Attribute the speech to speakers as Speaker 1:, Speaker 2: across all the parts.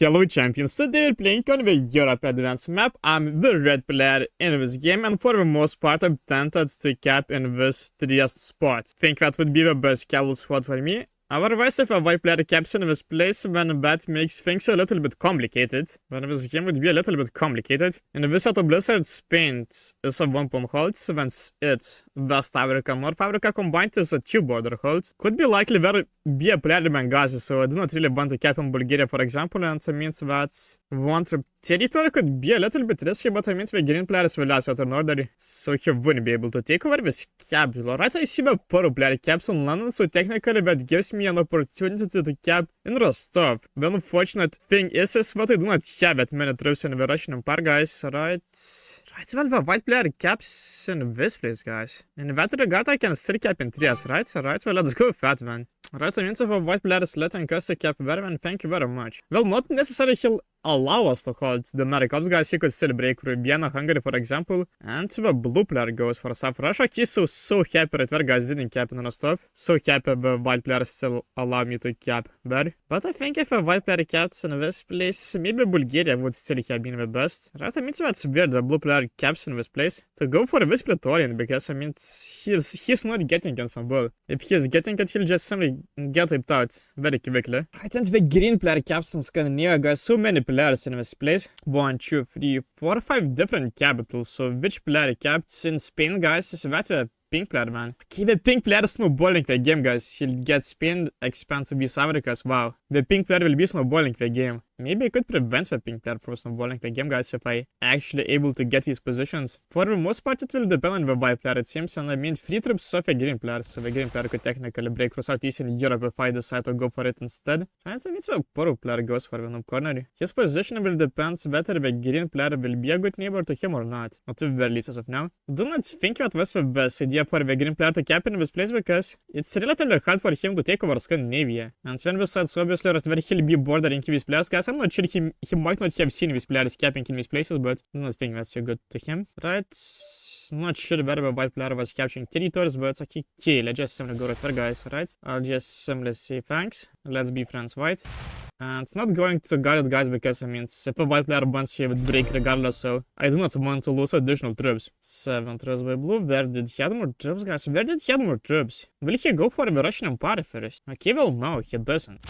Speaker 1: Hello champions, today we're playing on the Europe Advanced map. I'm the red player in this game and for the most part I'm tempted to cap in this 3th spot. Think that would be the best cable spot for me. Otherwise, if a white player caps in this place, then that makes things a little bit complicated. Then this game would be a little bit complicated. And if this auto blizzard's paint is a 1-pawn hold, then it, West Africa, North Africa combined is a 2-border hold. Could be likely there be a player in Benghazi, so I do not really want to cap in Bulgaria, for example, and it means that one trip territory could be a little bit risky, but it means the green players will last out in order, so he wouldn't be able to take over this capital. Right, I see the purple player caps in London, so technically that gives me an opportunity to cap in Rostov. The unfortunate thing is that I do not have that many troops in the Russian Empire, guys, right? Well, the white player caps in this place, guys. In that regard, I can still cap in Trias, right? Alright, well, let's go with that, man. Right, I mean, if a white player is letting us to cap there, then thank you very much. Well, not necessarily he'll allow us to hold the Americans, guys. He could still break through Vienna, Hungary, for example. And the blue player goes for South Russia. He's so happy right there, guys, didn't cap in Rostov. So happy the white player still allow me to cap there. But I think if a white player caps in this place, maybe Bulgaria would still have been the best. Right, I mean, so that's weird, the blue player caps in this place. To go for this Praetorian, because I mean, he's not getting Istanbul. If he's getting it, he'll just simply get wiped out very quickly. Right, and the green player caps in Scandinavia, guys, so many players in this place. 1, 2, 3, 4, 5 different capitals. So which player capped in Spain, guys, is that the pink player, man? Okay, the pink player is snowballing the game, guys. He'll get Spain, expand to East Africas. Wow. The pink player will be snowballing the game. Maybe I could prevent the pink player from snowballing the game, guys, if I actually able to get these positions. For the most part, it will depend on the white player, it seems, and I mean 3 troops of a green player, so the green player could technically break through Southeastern Europe if I decide to go for it instead. And so means the purple player goes for the noob corner. His position will depend whether the green player will be a good neighbor to him or not. Not the very least as of now. Do not think that was the best idea for the green player to cap in this place, because it's relatively hard for him to take over Scandinavia. And when besides obviously that where he'll be bordering these players, guys, I'm not sure he might not have seen these players capping in these places, but I don't think that's so good to him. Right? Not sure where the white player was capturing territories, but okay, let's just simply go right there, guys, right? I'll just simply say thanks. Let's be friends, white. And it's not going to guard it, guys, because I mean, if a white player wants, he would break regardless, so I do not want to lose additional troops. 7 troops by blue. Where did he have more troops, guys? Where did he have more troops? Will he go for the Russian Empire first? Okay, well, no, he doesn't.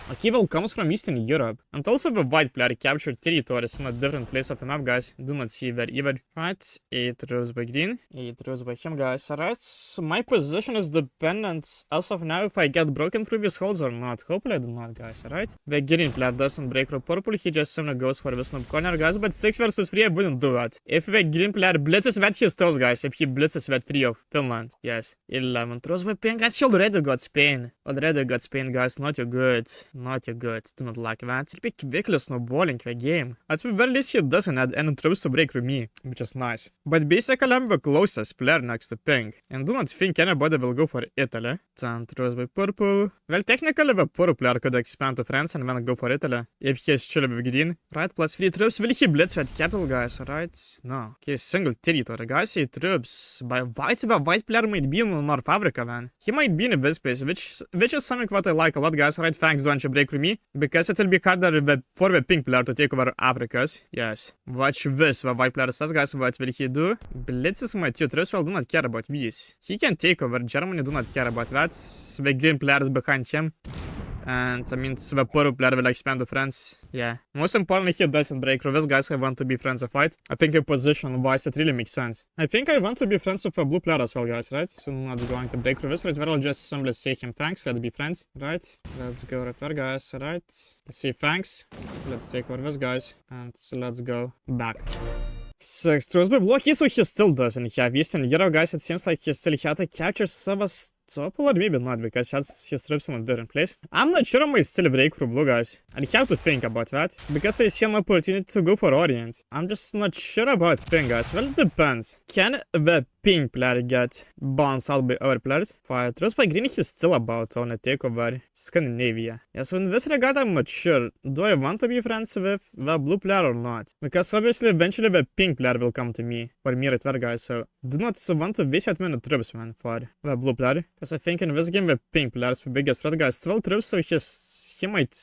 Speaker 1: Akival comes from Eastern Europe, and also the white player captured territories in a different place of the map, guys. Do not see that either. Right, 8 rows by green, 8 rows by him, guys. Alright, so my position is dependent as of now if I get broken through these holes or not. Hopefully I do not, guys, alright? The green player doesn't break through purple, he just simply goes for this noob corner, guys, but 6 versus 3 I wouldn't do that. If the green player blitzes that, he steals, guys. If he blitzes that 3 of Finland, yes. 11 rows by pink, guys, he already got Spain. Guys, not too good. Not too good. Do not like that. He'll be quickly snowballing the game. At the very least, he doesn't add any troops to break through me, which is nice. But basically, I'm the closest player next to pink. And do not think anybody will go for Italy. 10 troops by purple. Well, technically, the purple player could expand to France and then go for Italy. If he is chill with green. Right, plus 3 troops. Will he blitz that capital, guys? Right? No. Okay, single territory, guys. 8 troops. By white, the white player might be in North Africa, man. He might be in this place, which is something what I like a lot, guys. Right, thanks, don't you break through me, because it will be harder for the pink player to take over Africas. Yes. Watch this, the white player says, guys. What will he do? Blitzes my 2 troops, well, do not care about these. He can take over Germany, do not care about that. The green player is behind him. And I mean, the purple player will expand to France. Yeah. Most importantly, he doesn't break through this, guys. I want to be friends with white. I think a position wise, it really makes sense. I think I want to be friends with a blue player as well, guys, right? So not going to break through this, right? Where I'll just simply say him thanks. Let's be friends, right? Let's go right there, guys, right? Let's say thanks. Let's take over this, guys. And let's go back. 6 troops by blue. So he still doesn't have Eastern Europe, guys. It seems like he still had to capture Sevastopol, or maybe not, because he has his troops in a different place. I'm not sure I might still break through blue, guys. I have to think about that, because I see an opportunity to go for Orient. I'm just not sure about pink, guys. Well, it depends. Can the pink player get bounced out by other players? 5 troops by green, he's still about to only take over Scandinavia. Yeah, so in this regard, I'm not sure. Do I want to be friends with the blue player or not? Because obviously, eventually, the pink player will come to me. For me right there, guys, so do not want to waste that many troops, man, for the blue player. Because I think in this game, the pink player is the biggest threat, guys. 12 troops, so he might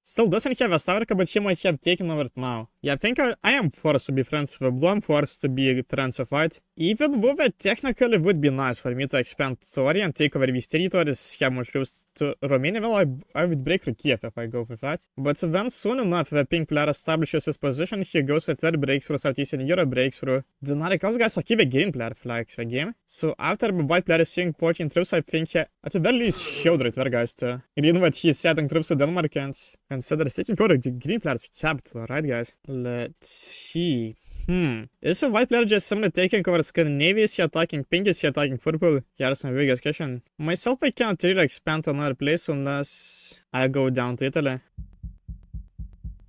Speaker 1: Still doesn't have a Savrika, but he might have taken over it now. Yeah, I think I am forced to be friends with Blue. I'm forced to be friends with White. Even though it technically would be nice for me to expand Soria and take over these territories, have more troops to Romania, well, I would break through Kiev if I go with that. But then soon enough, the pink player establishes his position, he goes right there, breaks through Southeastern Europe, breaks through Denmark. Those guys are keep the green player flags the game. So after the white player is seeing 14 troops, I think he, at the very least, showed right there, guys, to green what he's setting troops to Denmark and consider taking over the green player's capital, right, guys? Let's see. Is a white player just simply taking over Scandinavia? Is he attacking pink? Is he attacking purple? Here's a big question. Myself, I can't really expand to another place unless I go down to Italy.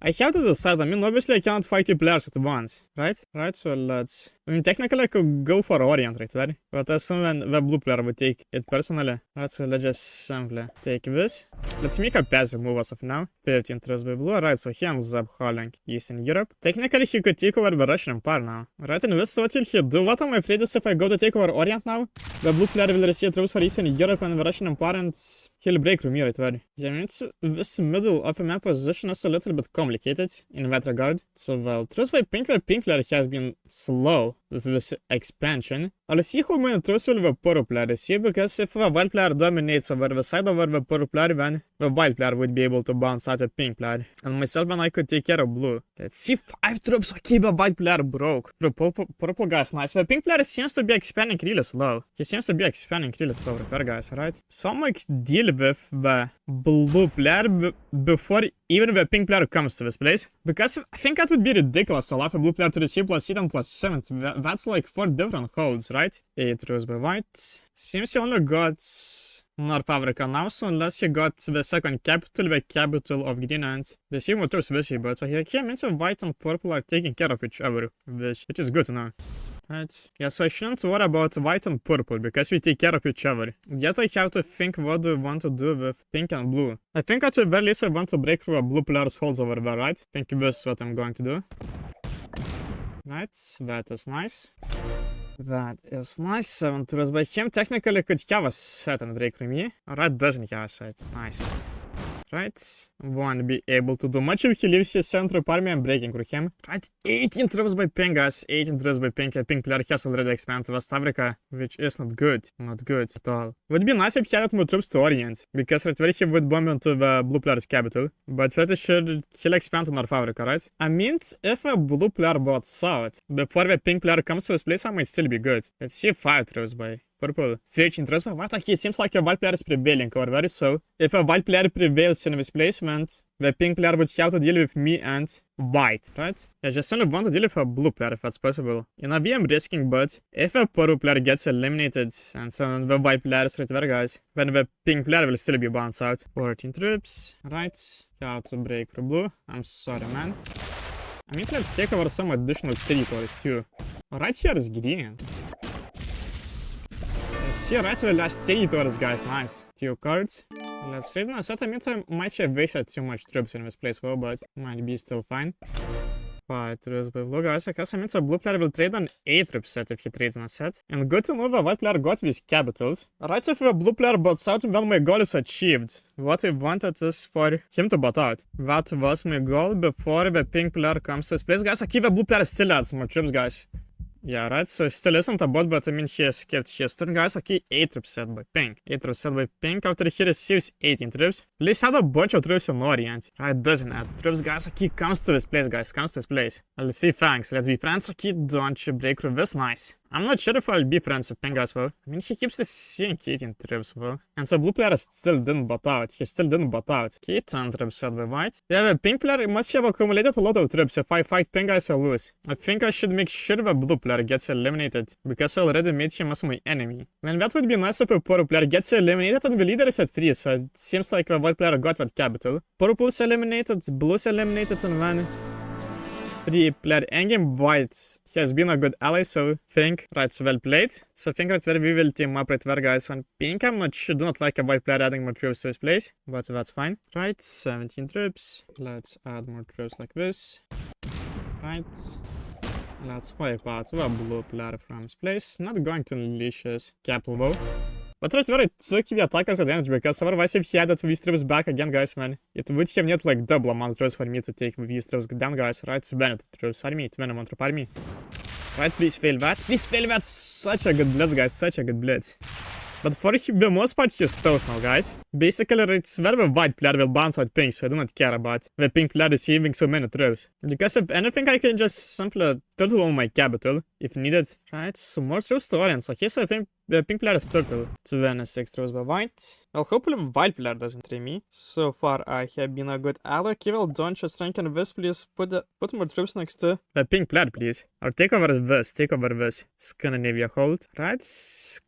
Speaker 1: I have to decide. I mean, obviously I can't fight 2 players at once, right? So let's... I mean, technically I could go for Orient right there, but I assume the blue player would take it personally. Right, so let's just simply take this. Let's make a passive move as of now. 15 troops by blue. Right, so he ends up hauling Eastern Europe. Technically he could take over the Russian Empire now. Right, and this what will he do? What I'm afraid is if I go to take over Orient now, the blue player will receive troops for Eastern Europe and the Russian Empire and he'll break through me right there. Yeah, I mean, this middle of the map position is a little bit complicated in that regard. So well, troops by pink, the pink player has been slow with this expansion. I'll see how many troops will the purple player see, because if the white player dominates over the side over the purple player, then the white player would be able to bounce out a pink player. And myself, then I could take care of blue. Let's see, 5 troops. Okay, the white player broke. The purple guy's nice. The pink player seems to be expanding really slow. He seems to be expanding really slow right there, guys, right? So I'm like deal with the blue player before even the pink player comes to this place. Because I think that would be ridiculous to allow a blue player to receive +8 and +7. That's like 4 different holds, right? 8 troops by white. Seems he only got North Africa now, so unless he got the second capital, the capital of Green, and they see more troops with you, but here means white and purple are taking care of each other, which is good to know. Right. Yeah, so I shouldn't worry about white and purple, because we take care of each other. Yet I have to think what do we want to do with pink and blue. I think at the very least I want to break through a blue player's holes over there, right? I think this is what I'm going to do. Right, that is nice. That is nice. 7 troops by him. Technically could have a set and break through me. Alright, doesn't have a set. Nice. Right, won't be able to do much if he leaves his central army and breaking through him. Right, 18 troops by pink, guys. 18 troops by pink. A pink player has already expanded to West Africa, which is not good. Not good at all. Would be nice if he had more troops to Orient, because right where he would bomb into the blue player's capital. But pretty sure he'll expand to North Africa, right? I mean, if a blue player bought south before the pink player comes to his place, I might still be good. Let's see 5 troops by purple. 13 troops by white. Okay, it seems like a white player is prevailing over there, so if a white player prevails in this placement, the pink player would have to deal with me and white, right? I just only want to deal with a blue player if that's possible. In a way I'm risking, but if a purple player gets eliminated and so the white player is right there, guys, then the pink player will still be bounced out. 14 troops, right? How to break through blue. I'm sorry, man. I mean, let's take over some additional territories too. Right here is green. See, right to the last territories, guys. Nice. 2 cards. Let's trade on a set. I mean, I might have wasted too much troops in this place, well, but might be still fine. 5 troops by blue, guys. I guess I mean, a blue player will trade on 8 troop set if he trades on a set. And good to know the white player got these capitals. Right, if the blue player bought out, well, my goal is achieved. What I wanted is for him to bot out. That was my goal before the pink player comes to this place, guys. I keep the blue player still adds more troops, guys. Yeah, right, so it still isn't a bot, but I mean, he escaped his turn, guys. Okay, 8 troops set by pink. 8 troops set by pink. After he receives 18 troops. Please had a bunch of troops in Orient. Right, doesn't add troops, guys. Okay, comes to this place, guys. Comes to this place. Let's see, thanks. Let's be friends. Okay, don't you break through this. Nice. I'm not sure if I'll be friends with pink as well. I mean, he keeps the same 18 troops, well. And so blue player still didn't bot out. He still didn't bot out. Okay, 10 troops set by white. Yeah, the pink player must have accumulated a lot of troops. If I fight pink, I shall lose. I think I should make sure the blue player gets eliminated, because I already made him as my enemy. And that would be nice if a purple player gets eliminated and the leader is at 3, so it seems like the white player got that capital. Purple's eliminated, blue's eliminated, and then 3 player endgame. White has been a good ally, so think right, well played. So think right where we will team up right there, guys. On pink, I'm not sure, do not like a white player adding more troops to his place, but that's fine. Right, 17 troops. Let's add more troops like this. Right. Let's wipe out the blue player from his place. Not going to unleash his capital though. But right where I took the attacker's advantage, because otherwise if he had that these troops back again, guys, man, it would have not like double amount of troops for me to take these troops down, guys, right? It's Venom troops army, it's Venom on army. Right, please fail that. Please fail that. Such a good blitz, guys, such a good blitz. But for the most part, he's toast now, guys. Basically, it's where the white player will bounce out pink, so I do not care about the pink player receiving so many troops. Because if anything, I can just simply turtle on my capital, if needed. Right, so more troops to Orient, so here's I think the pink player is turtle. To then 6 troops by white. Well, hopefully white player doesn't tree me. So far, I have been a good ally. Kivel, don't just rank in this, please. Put more troops next to the pink player, please. Or take over this. Scandinavia hold. Right,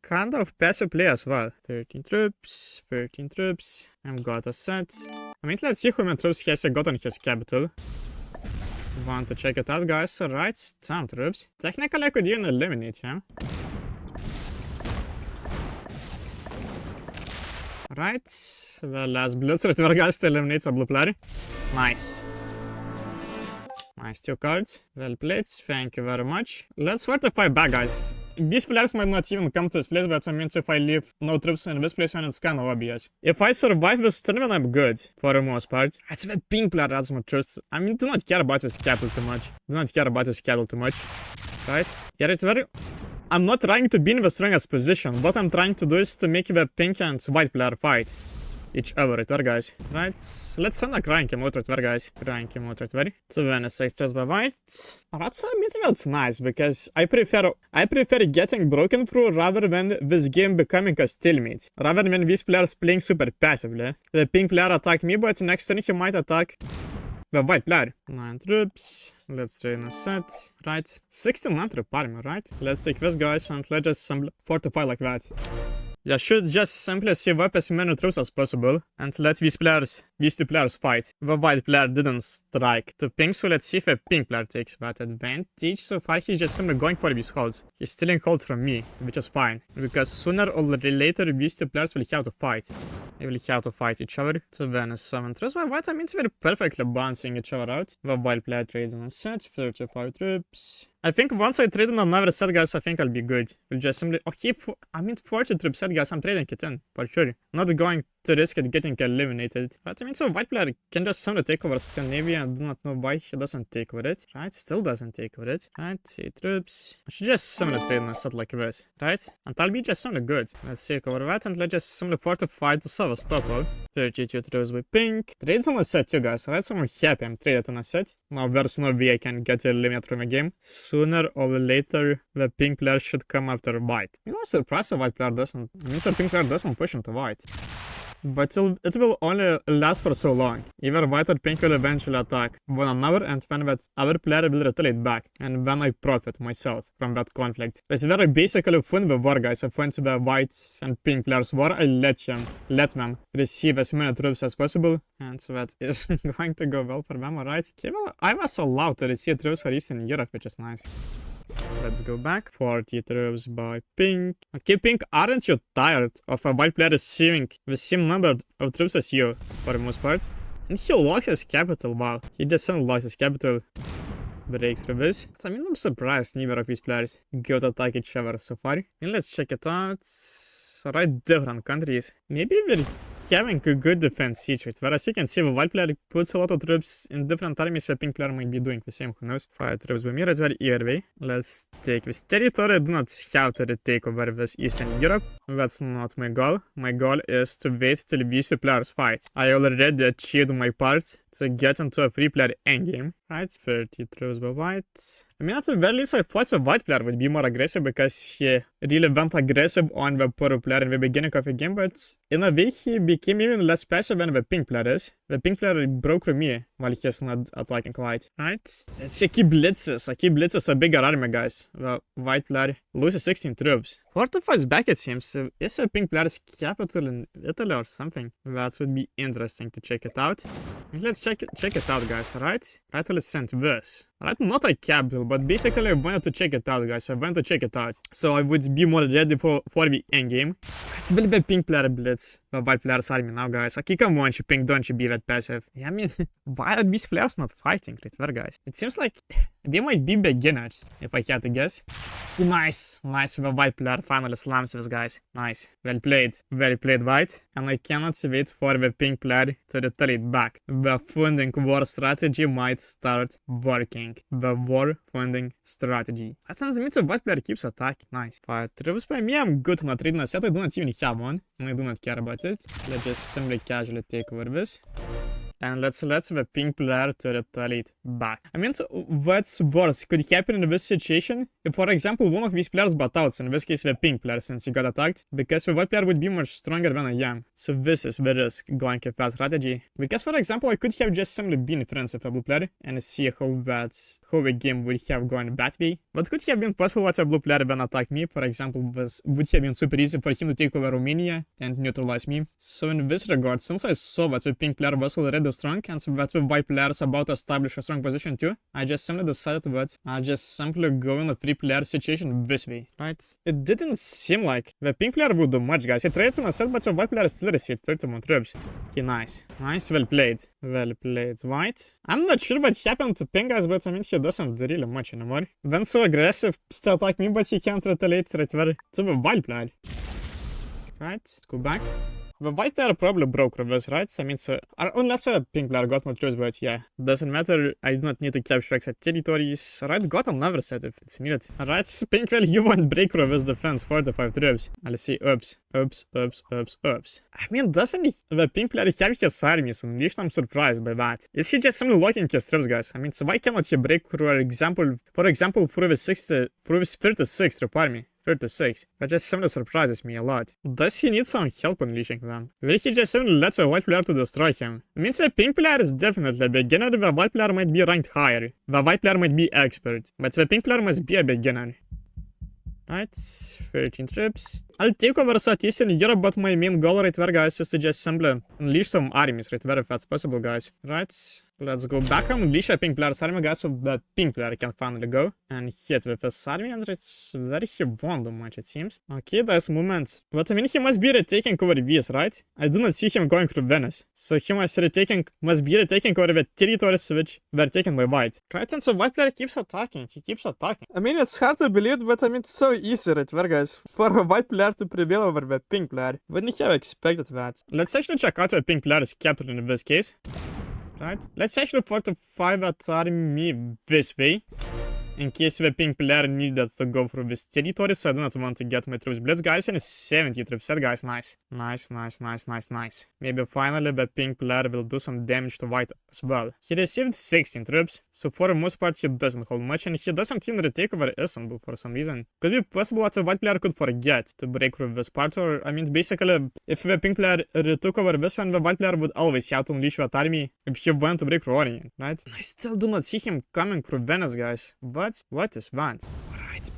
Speaker 1: kind of passive play as well. 13 troops. I'm got a set. I mean, let's see how many troops he has got on his capital. Want to check it out, guys. Right, 10 troops. Technically, I could even eliminate him. Right, the last blitz right guys to eliminate a blue player. Nice. Nice 2 cards. Well played, thank you very much. Let's fortify back, guys. These players might not even come to this place, but that means if I leave no troops in this place, then it's kind of obvious. If I survive this turn, then I'm good, for the most part. It's the pink player that's my trust. I mean, do not care about this capital too much. Right? Yeah, it's very... I'm not trying to be in the strongest position. What I'm trying to do is to make the pink and white player fight each other, right, guys? Right? Let's send a crying him out, right, guys? Crying him out, right? So then a 6 troops by white. That's that's nice, because I prefer getting broken through rather than this game becoming a stalemate. Rather than these players playing super passively. The pink player attacked me, but next turn he might attack the white player. 9 troops. Let's train a set. Right. 69 troop army, right? Let's take this, guys, and let's just fortify like that. Yeah, should just simply save up as many troops as possible and let these two players fight. The white player didn't strike the pink, so let's see if a pink player takes that advantage. So far, he's just simply going for these holds. He's stealing holds from me, which is fine, because sooner or later these two players will have to fight. They will have to fight each other. So then 7 troops by white, I mean, it's very perfectly balancing each other out. The white player trades on a set, 35 troops. I think once I trade on another set, guys, I think I'll be good. We'll just simply... Okay, 40 troop set, guys, I'm trading it in, for sure. Not going to risk it getting eliminated. Right, I mean, so white player can just simply take over Scandinavia. I do not know why he doesn't take with it. Right, still doesn't take with it. Right, 8 troops. I should just simply trade on a set like this. Right, and I'll be just simply good. Let's take over that, and let's just simply fortify to Sevastopol. 32 troops with pink. Trades on a set too, guys. Right, so I'm happy I'm traded on a set. Now there's no way I can get eliminated from a game. Sooner or later, the pink player should come after white. You know, I'm surprised the white player doesn't. I mean, the pink player doesn't push into white. But it will only last for so long. Either white or pink will eventually attack one another, and then that other player will retaliate back, and then I profit myself from that conflict. It's very basically fun the war, guys. I find the white and pink players war. I let them receive as many troops as possible, and so that is going to go well for them, alright? Okay, well, I was allowed to receive troops for Eastern Europe, which is nice. Let's go back. 40 troops by pink. Okay, pink, aren't you tired of a white player receiving the same number of troops as you, for the most part? And he lost his capital, wow. He just lost his capital. Breaks through this. I mean, I'm surprised neither of these players go to attack each other so far. And let's check it out. Right, different countries. Maybe we're having a good defense siege, right? Whereas you can see the white player puts a lot of troops in different armies, the pink player might be doing the same, who knows? 5 troops by me, right, very either way. Let's take this territory. I do not have to retake over this Eastern Europe. That's not my goal. My goal is to wait till these two players fight. I already achieved my part to get into a 3-player endgame. Right, 30 troops by white. I mean, at the very least, I thought the white player would be more aggressive because he really went aggressive on the poor player in the beginning of the game, but in a way, he became even less passive than the pink player is. The pink player broke through me while he's not attacking white. Right? Let's see, he blitzes. He blitzes a bigger army, guys. The white player loses 16 troops. Fortifies back, it seems. Is the pink player's capital in Italy or something? That would be interesting to check it out. Let's check it out, guys, right? Right, let's send this. Right, not a capital, but basically I wanted to check it out, guys. I wanted to check it out. So I would be more ready for the endgame. It's a bit of a pink player blitz. the white player's army now, guys. Okay, come on, you pink, don't you be that passive. Yeah, I mean, why are these players not fighting right there, guys? It seems like they might be beginners, if I had to guess. Nice, the white player finally slams this, guys. Nice, well played, white. And I cannot wait for the pink player to retaliate back. The funding war strategy might start working. The war funding strategy. That means the white player keeps attacking. Nice. 5 troops by me, I'm good on a trade set. I do not even have one, and I do not care about it. Let's just simply casually take over this. And let's the pink player to retaliate back. I mean, so what's worse could happen in this situation if, for example, one of these players bought out, in this case the pink player, since he got attacked, because the white player would be much stronger than I am. So this is the risk going with that strategy. Because, for example, I could have just simply been friends with a blue player and see how the game would have gone that way. What could have been possible with a blue player then attacked me, for example, would have been super easy for him to take over Romania and neutralize me. So in this regard, since I saw that the pink player was already strong, and so that the white player is about to establish a strong position too, I just simply decided that I'll just simply go in a 3-player situation this way, right? It didn't seem like the pink player would do much, guys. He traded in a set, but the white player still received 31 troops. Okay, nice, well played, white. I'm not sure what happened to pink, guys, but I mean, he doesn't really much anymore. Then so aggressive to attack me, but he can't retaliate right there to the white player. Right, go back. The white player probably broke reverse, right? I mean, so, unless a pink player got more troops, but yeah, doesn't matter. I do not need to capture extra territories. Right, got another set if it's needed. Alright, pink, well, you won't break reverse defense, 45 troops. Let's see, oops. I mean, doesn't the pink player have his armies? And at least I'm surprised by that. Is he just simply locking his troops, guys? I mean, so why cannot he break, for example, through the 36 troop army? 36. That just simply surprises me a lot. Does he need some help unleashing them? Will he just simply let the white player to destroy him? It means the pink player is definitely a beginner, the white player might be ranked higher. The white player might be expert, but the pink player must be a beginner. Right, 13 troops. I'll take over Southeastern Europe, but my main goal right there, guys, is to just simply unleash some armies right there if that's possible, guys. Right, let's go back and unleash a pink player's army, guys, so the pink player can finally go and hit with his army, and it's very he won't do much, it seems. Okay, there's movement. But I mean, he must be retaking over these, right? I do not see him going through Venice. So he must be retaking over the territories which were taken by white. Right, and so white player keeps attacking. He keeps attacking. I mean, it's hard to believe, but I mean, it's so easy right there, guys, for a white player to prevail over the pink player. Wouldn't have expected that. Let's actually check out the pink player's capital in this case. Right? Let's actually fortify that army this way. In case the pink player needed to go through this territory, so I do not want to get my troops blitz, guys, and 70 troops set, guys, nice. Nice. Maybe finally the pink player will do some damage to white as well. He received 16 troops, so for the most part he doesn't hold much, and he doesn't even retake over Istanbul for some reason. Could be possible that the white player could forget to break through this part, or, I mean, basically, if the pink player retook over this one, the white player would always have to unleash that army if he went to break through Orient, right? I still do not see him coming through Venice, guys. What is that? Alright,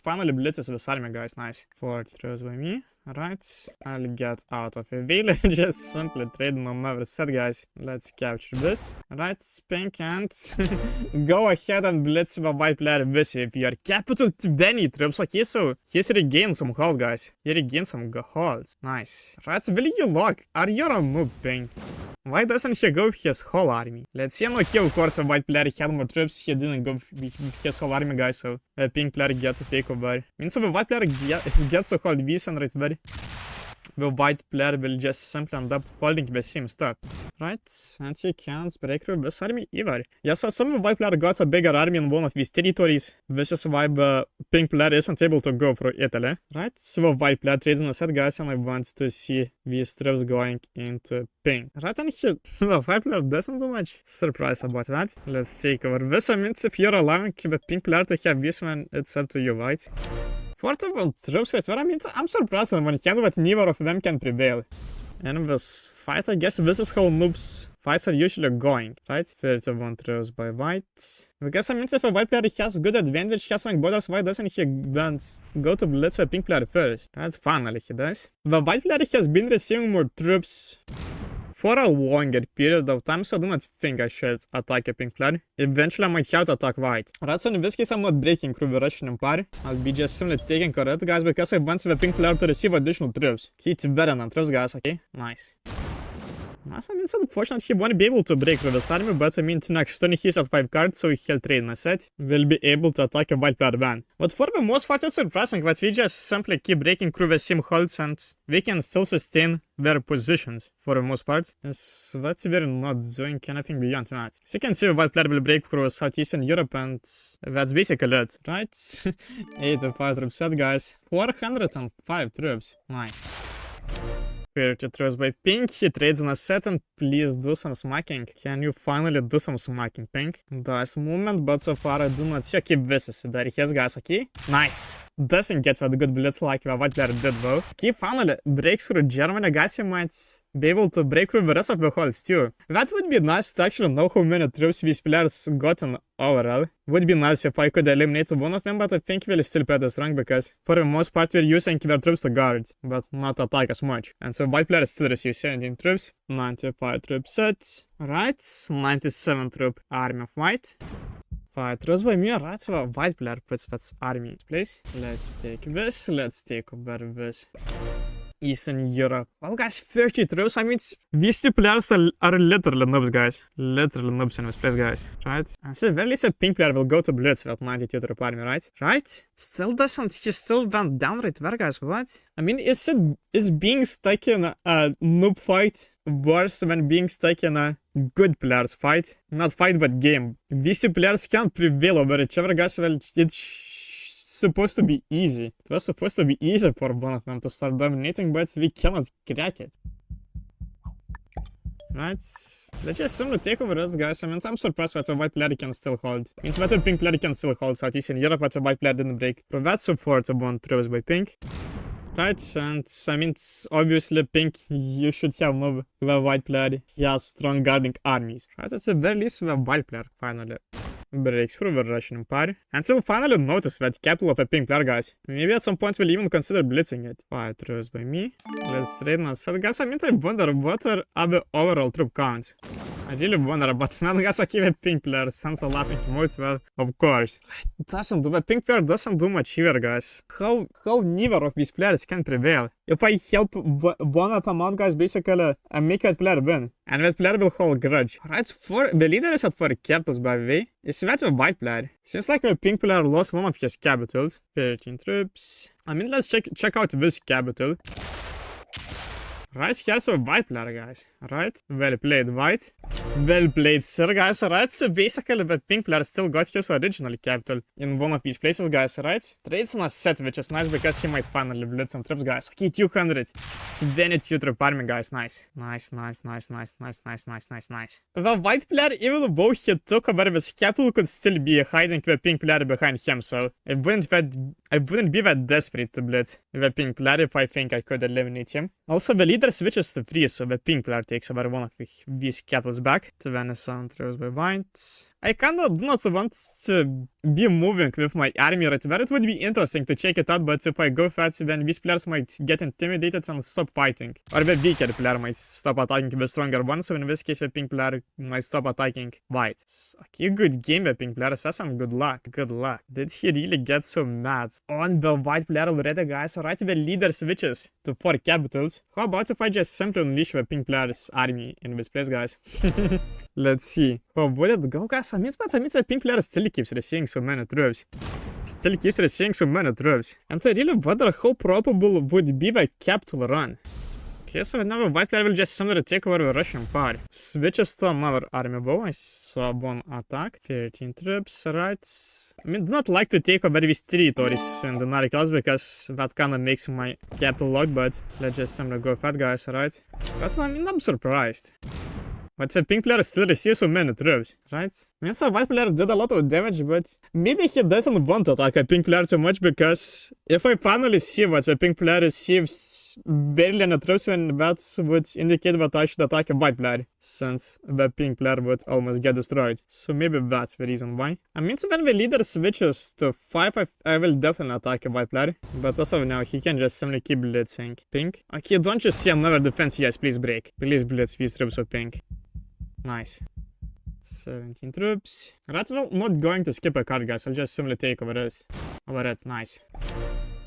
Speaker 1: finally blitzes this army, guys, nice. 4 troops by me. Alright, I'll get out of a village, just simply trade on another set, guys. Let's capture this. Alright, pink and go ahead and blitz the white player this way. We are capital 20 troops. Okay, so he's regained some hold, guys. He regained some hold. Nice. Right, will you lock? Are you a noob, pink? Why doesn't he go with his whole army? Let's see, and okay, of course, the white player had more troops. He didn't go with his whole army, guys, so the pink player gets to take over. Means so the white player gets to hold this and right there. The white player will just simply end up holding the same stuff. Right? And he can't break through this army either. Yeah, so some of the white player got a bigger army in one of these territories. This is why the pink player isn't able to go through Italy. Right? So the white player trades in a set, guys, and I want to see these troops going into pink. Right, and the white player doesn't do much. Surprise about that. Let's take over this. I mean, if you're allowing the pink player to have this one, it's up to you, right? 41 troops right there, I mean, I'm surprised when I can that neither of them can prevail. And in this fight, I guess this is how noobs fights are usually going, right? 31 troops by white. Because I mean, if a white player has good advantage, has strong borders, why doesn't he then go to blitz the pink player first? Right, finally he does. The white player has been receiving more troops for a longer period of time, so I do not think I should attack a pink player. Eventually I might have to attack white. Right, so in this case I'm not breaking through the Russian Empire. I'll be just simply taking red, guys, because I want the pink player to receive additional troops. He's better than troops, guys, okay? Nice. I mean, it's unfortunate he won't be able to break through this army, but I mean, next turn he's at 5 cards, so he'll trade in a set. Will be able to attack a white player then. But for the most part, it's surprising that we just simply keep breaking through the same holds and we can still sustain their positions for the most part. Yes, that's we're not doing anything beyond that. So you can see the white player will break through Southeastern Europe and that's basically it, right? 85 troops set, guys. 405 troops. Nice. 30 troops by pink, he trades in a set and please do some smacking. Can you finally do some smacking, pink? Nice movement, but so far I do not see. Okay, this is there he is, guys, okay? Nice. Doesn't get that good blitz like the white player did though. Okay, finally breaks through Germany, guys, he might be able to break through the rest of the holds too. That would be nice to actually know how many troops these players got in overall. Would be nice if I could eliminate one of them, but I think we'll still play this wrong because for the most part we're using their troops to guard, but not attack as much. And so white player still receives 17 troops, 95 troops set, right, 97 troop army of white. 5 troops by me, right, so white player puts that army in place. Let's take this, let's take over this. Eastern Europe. Well, guys, 30 troops. I mean, these two players are literally noobs, guys. Literally noobs in this place, guys. Right? And so, at least a pink player will go to blitz with 92 troop army, right? Right? Still doesn't. He still went down right there, guys. What? I mean, is being stuck in a noob fight worse than being stuck in a good players fight? Not fight, but game. These two players can't prevail over each other, guys. Well, it's supposed to be easy. It was supposed to be easy for one of them to start dominating, but we cannot crack it. Right? Let's just simply take over this, guys. I mean, I'm surprised that the white player can still hold. Means that the pink player can still hold Southeastern Europe, but the white player didn't break. So that's support of 1 troops by pink. Right, and I mean, obviously pink, you should have no the white player. He has strong guarding armies. Right, at the very least the white player finally breaks through the Russian Empire. Until finally notice that capital of a pink player, guys. Maybe at some point we'll even consider blitzing it. 5 troops by me. Let's trade on set, guys. I mean, I wonder what are the overall troop counts. I really wonder, but man, guys, I keep a pink player sends a laughing emote, well, of course. The pink player doesn't do much here, guys. How neither of these players can prevail? If I help one of them out, guys, basically, I make that player win. And that player will hold grudge. Right, for the leader is at 4 capitals, by the way. Is that a white player? Seems like the pink player lost one of his capitals. 13 troops. I mean, let's check out this capital. Right, here's a white player, guys. Right, well played, white. Well played, sir, guys. Right, so basically the pink player still got his original capital in one of these places, guys, right? Trades on a set, which is nice because he might finally blitz some troops, guys. Okay, 200. It's 22 troop army, guys. Nice. Nice. The white player, even though he took over this capital, could still be hiding the pink player behind him, so I wouldn't be that desperate to blitz the pink player if I think I could eliminate him. Also, the leader switches to 3, so the pink player takes over one of these capitals back. 27 troops by white. I kinda do not want to be moving with my army right there. It would be interesting to check it out, but if I go fast, then these players might get intimidated and stop fighting. Or the weaker player might stop attacking the stronger one, so in this case the pink player might stop attacking white. Okay, good game, the pink player. That's some good luck. Good luck. Did he really get so mad? On the white player already, guys. Alright, the leader switches to 4 capitals. How about if I just simply unleash the pink player's army in this place, guys? Let's see. How would it go, guys? I mean, the pink player still keeps receiving so many troops. And I really wonder how probable would be the capital run. Okay, so now the white player will just simply take over the Russian Empire. Switches to another army bow. I saw one attack. 13 troops, right? I mean, do not like to take over these territories in the Nordic class because that kinda makes my capital lock, but let's just simply go fat, guys, right? But I mean, I'm surprised. But the pink player still receives so many troops, right? I mean, so white player did a lot of damage, but maybe he doesn't want to attack a pink player too much, because if I finally see what the pink player receives barely any troops, then that would indicate that I should attack a white player, since the pink player would almost get destroyed. So maybe that's the reason why. I mean, so when the leader switches to 5, I will definitely attack a white player, but as of now, he can just simply keep blitzing pink. Okay, don't you see another defense? Yes, please break. Please blitz these troops of pink. Nice. 17 troops. Right, well, not going to skip a card, guys. I'll just simply take over this. Over it. Nice.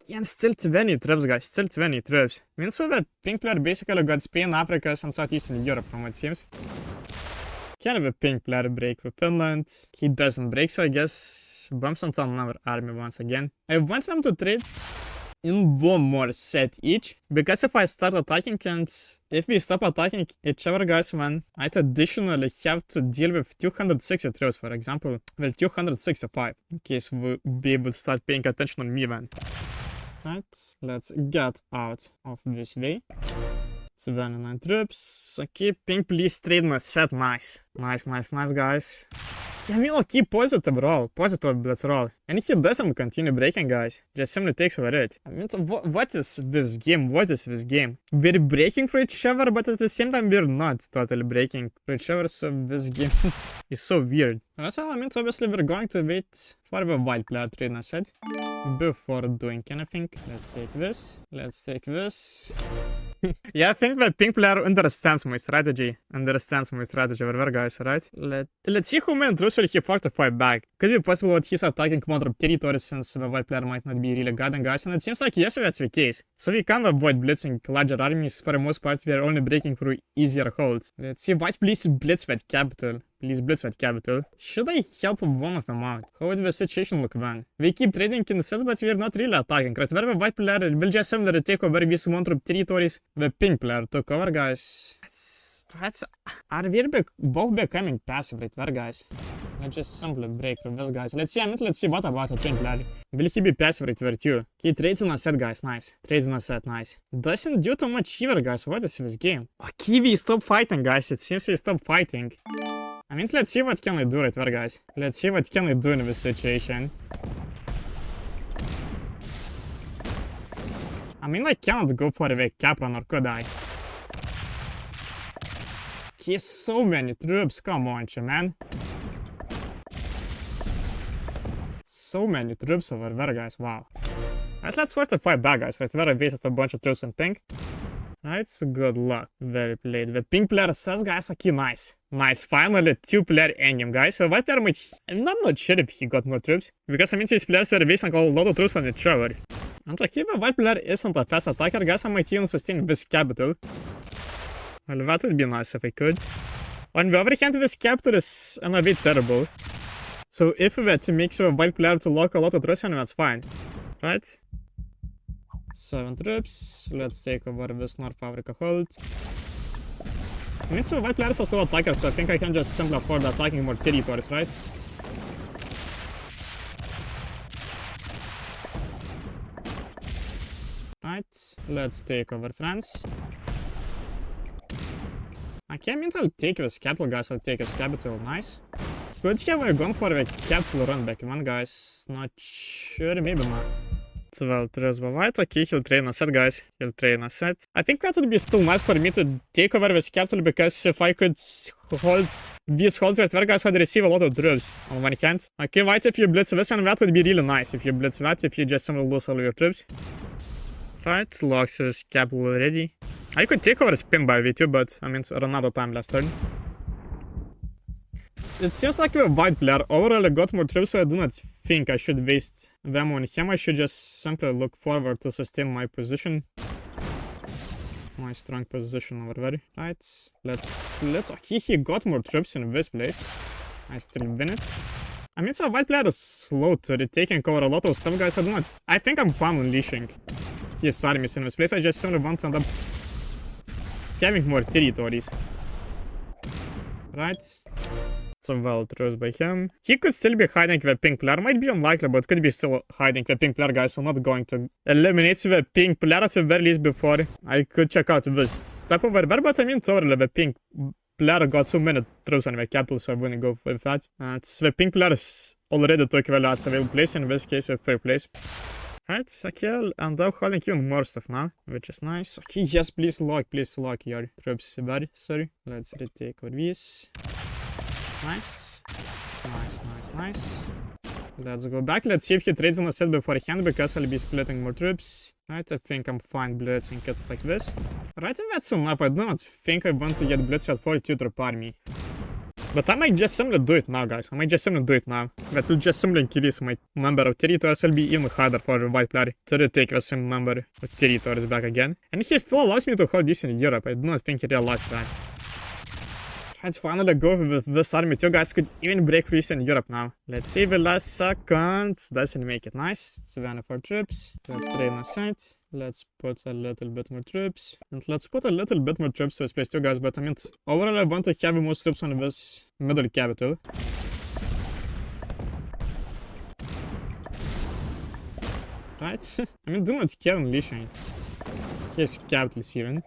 Speaker 1: Yeah, and still 20 troops, guys. Still 20 troops. Means so the pink player basically got Spain, Africa, and Southeastern Europe from what it seems. Can the pink player break for Finland? He doesn't break, so I guess bumps onto another army once again. I want them to trade in one more set each, because if I start attacking and if we stop attacking each other, guys, then I'd additionally have to deal with 260 troops, for example, well, 265, in case we would start paying attention on me then. Right, let's get out of this way. 29 troops. Okay, pink, please trade in a set. Nice. Nice, guys. Yeah, I mean, okay, positive roll. Positive blitz roll. And he doesn't continue breaking, guys. Just simply takes over it. I mean, so what is this game? What is this game? We're breaking for each other, but at the same time, we're not totally breaking for each other, so this game is so weird. So, I mean, so obviously, we're going to wait for the white player trade in a set before doing anything. Let's take this. Let's take this. Yeah, I think the pink player understands my strategy. Whatever, guys, right? Let's see how many troops will he afford to fight back. Could be possible that he's attacking more territories, since the white player might not be really guarding, guys, and it seems like yes, that's the case. So we can avoid blitzing larger armies. For the most part, we are only breaking through easier holds. Let's see, white, please blitz that capital. Please blitz that capital. Should I help one of them out? How would the situation look then? We keep trading in the sets, but we're not really attacking, right? Where the white player will just simply take over these one troop territories. The pink player took over, guys. Are we both becoming passive right there, guys? Let's just simply break through this, guys. Let's see what about the pink player. Will he be passive right there too? He trades in a set, guys. Nice. Trades in a set, nice. Doesn't do too much either, guys. What is this game? Okay, we stop fighting, guys. It seems we stop fighting. I mean, let's see what can I do right there, guys. Let's see what can I do in this situation. I mean, I can't go for the cap run, or could I? He's so many troops, come on, man. So many troops over there, guys, wow. Right, let's try to fight back, guys. Right, where I wasted a bunch of troops on pink. Right, so good luck. Very played. The pink player says, guys, okay, nice. Nice, finally, 2-player endgame, guys. So white player might... I'm not sure if he got more troops, because I mean, these players are wasting a lot of troops on each other. And okay, the white player isn't a fast attacker, guys. I might even sustain this capital. Well, that would be nice if I could. On the other hand, this capital is a bit terrible. So if we were to make so a white player to lock a lot of troops, that's fine. Right? 7 troops. Let's take over this North Africa hold. I mean, so white players are still attackers, so I think I can just simply afford attacking more territories, right? Right, let's take over France. Okay, I mean, I'll take this capital, guys. I'll take his capital. Nice. Could have gone for a capital run back one, guys. Not sure, maybe not. 12 troops by white. Okay, he'll train a set, guys. He'll train a set. I think that would be still nice for me to take over this capital, because if I could hold these holds right there, guys, I'd receive a lot of troops on one hand. Okay, white, if you blitz this one, that would be really nice. If you blitz that, if you just simply lose all your troops. Right, locks his capital already. I could take over Spain by V2, but I mean, run out of time last turn. It seems like the white player overall got more troops, so I do not think I should waste them on him. I should just simply look forward to sustain my position. My strong position over there. Right, let's okay, he got more troops in this place. I still win it. I mean, so white player is slow to taking over a lot of stuff, guys. I think I'm fine unleashing his armies in this place. I just simply want to end up having more territories. Right. Some well throws by him. He could still be hiding the pink player. Might be unlikely, but could be still hiding the pink player, guys. I'm not going to eliminate the pink player at the very least before I could check out this stuff over there. But I mean, totally the pink player got so many troops on the capital, so I wouldn't go for that. The pink player is already took a last available place, in this case a fair place. Right, okay, and I'm holding even more stuff now, which is nice. Okay, yes, please lock your troops very, sorry. Let's retake over this. Nice. Nice. Let's go back. Let's see if he trades on a set beforehand, because I'll be splitting more troops. Right, I think I'm fine blitzing it like this. Right, and that's enough. I do not think I want to get blitzed at 42 troop army. But I might just simply do it now, guys. That will just simply increase my number of territories. Will be even harder for the white player to retake the same number of territories back again. And he still allows me to hold this in Europe. I do not think he realized that. Let's finally go with this army. You guys could even break free in Europe now. Let's see the last second. Doesn't make it nice. 24 troops. Let's train aside. Let's put a little bit more troops. And let's put a little bit more troops to this place too, guys. But I mean, overall I want to have the most troops on this middle capital. Right? I mean, do not care on Lishan. His capital is even.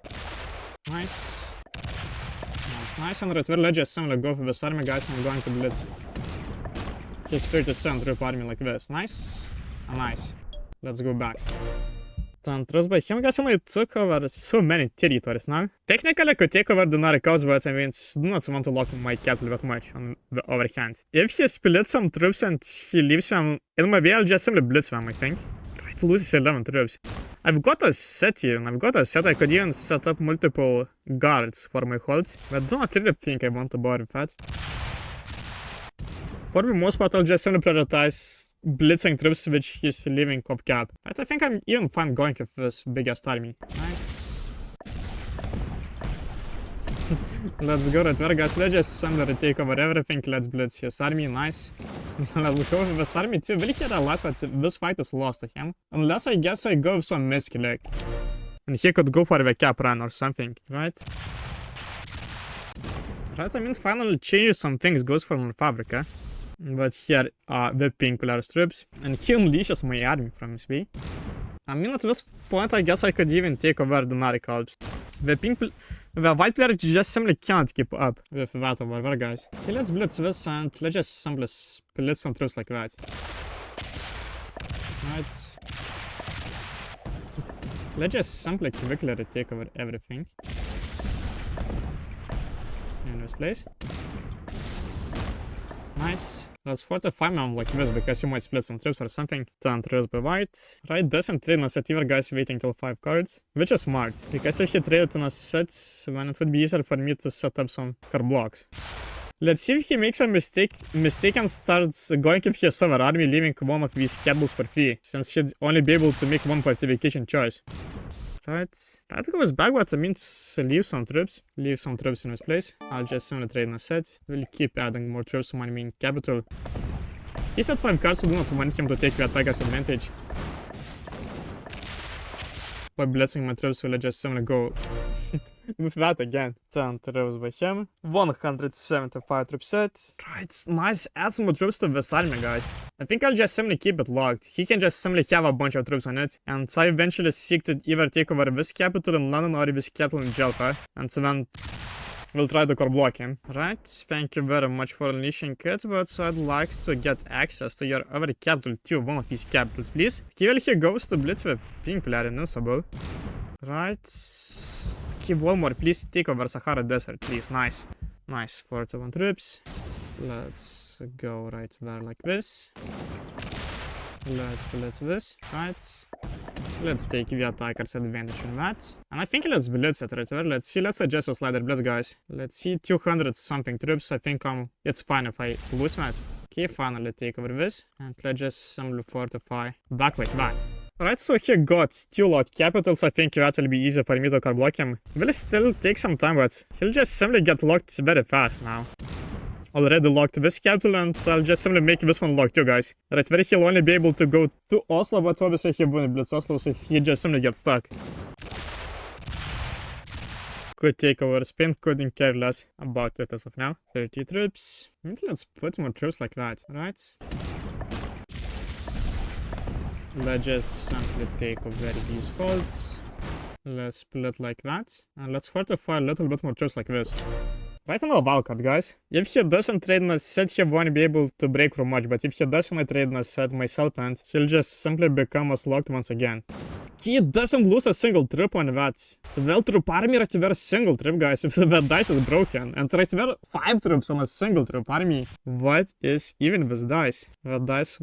Speaker 1: Nice. Nice, and right, let's just simply go for this army, guys. I'm going to blitz his 37 troop army like this. Nice. Let's go back. Trust by him, guys, and I took over so many territories now. Technically, I could take over the Nari coast, but I mean, do not want to lock my capital that much on the overhand. If he splits some troops and he leaves them in my way, I'll just simply blitz them, I think. Right, loses 11 troops. I've got a set here, and I could even set up multiple guards for my hold, but I do not really think I want to bother with that. For the most part, I'll just simply prioritize blitzing troops which he's leaving off cap. Right, I think I'm even fine going with this biggest army. Right. Let's go right there, guys. Let's just simply take over everything. Let's blitz his army. Nice. Let's go with this army too. Will he realize that this fight is lost to him? Unless I guess I go with some misclick. And he could go for the cap run or something, right? Right, I mean, finally changes some things, goes from Fabrica. But here are the pink player's troops. And he unleashes my army from his way. I mean, at this point, I guess I could even take over the Nari Alps. The white player just simply can't keep up with that over there, guys. Okay, let's blitz this and let's just simply split some troops like that. Right. Let's just simply quickly take over everything in this place. Nice. Let's fortify him like this, because he might split some troops or something. 10 troops by white. Right, doesn't trade on a set either, guys, waiting till 5 cards. Which is smart, because if he traded on a set, then it would be easier for me to set up some card blocks. Let's see if he makes a mistake and starts going with his server army, leaving one of these capitals for free, since he'd only be able to make one fortification choice. Right, goes back, but I mean, leave some troops in this place. I'll just simply trade in a set. We'll keep adding more troops to my main capital. He set 5 cards, so do not want him to take the attacker's advantage. By blitzing my troops, we'll just simply go with that again. 10 troops by him. 175 troop set. Right, nice. Add some more troops to this army, guys. I think I'll just simply keep it locked. He can just simply have a bunch of troops on it. And I eventually seek to either take over this capital in London or this capital in Jelka. And so then we'll try to core block him. Right, thank you very much for unleashing it, but I'd like to get access to your other capital too, one of these capitals, please. Here he goes to blitz the pink player in Nusable. Right. Okay, one more, please take over Sahara Desert, please. Nice. 41 troops. Let's go right there like this. Let's blitz this, right? Let's take the attacker's advantage on that. And I think let's blitz it right there. Let's see, let's adjust the slider blitz, guys. Let's see, 200 something troops. I think it's fine if I lose that. Okay, finally take over this. And let's just simply fortify back like that. Alright, so he got 2 locked capitals. I think that will be easy for me to car block him. Will still take some time, but he'll just simply get locked very fast now. Already locked this capital, and I'll just simply make this one locked too, guys. Right, where he'll only be able to go to Oslo, but obviously he won't blitz Oslo, so he just simply gets stuck. Could take over Spain, couldn't care less about it as of now. 30 troops. Let's put more troops like that, right? Let's just simply take over these holds. Let's split like that. And let's fortify a little bit more troops like this. Right on a wildcard, guys. If he doesn't trade in a set, he won't be able to break from much, but if he does want to trade in a set myself, and he'll just simply become us locked once again. He doesn't lose a single trip on that. Terwijl troop army right there single trip, guys, if that dice is broken. And right there 5 troops on a single troop army. What is even with dice? That dice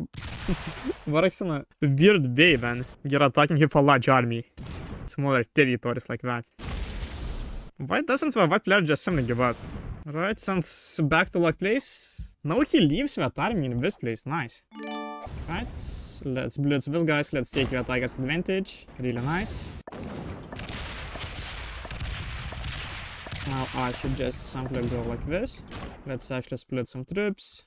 Speaker 1: works in a weird way, man. You're attacking him for a large army. Smaller territories like that. Why doesn't the white player just simply give up? Right, since back to lock place. Now he leaves that army in this place. Nice. Right, let's blitz this, guys. Let's take the Tiger's advantage. Really nice. Now I should just simply go like this. Let's actually split some troops.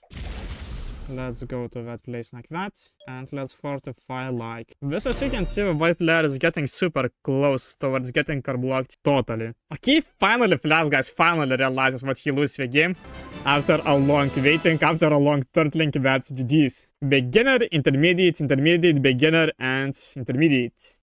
Speaker 1: Let's go to that place like that. And let's fortify like this. As you can see, the white player is getting super close towards getting car blocked totally. Okay, finally Flash, guys, finally realizes that he loses the game. After a long waiting, after a long turtling, that's GG's. Beginner, intermediate, intermediate, beginner, and intermediate.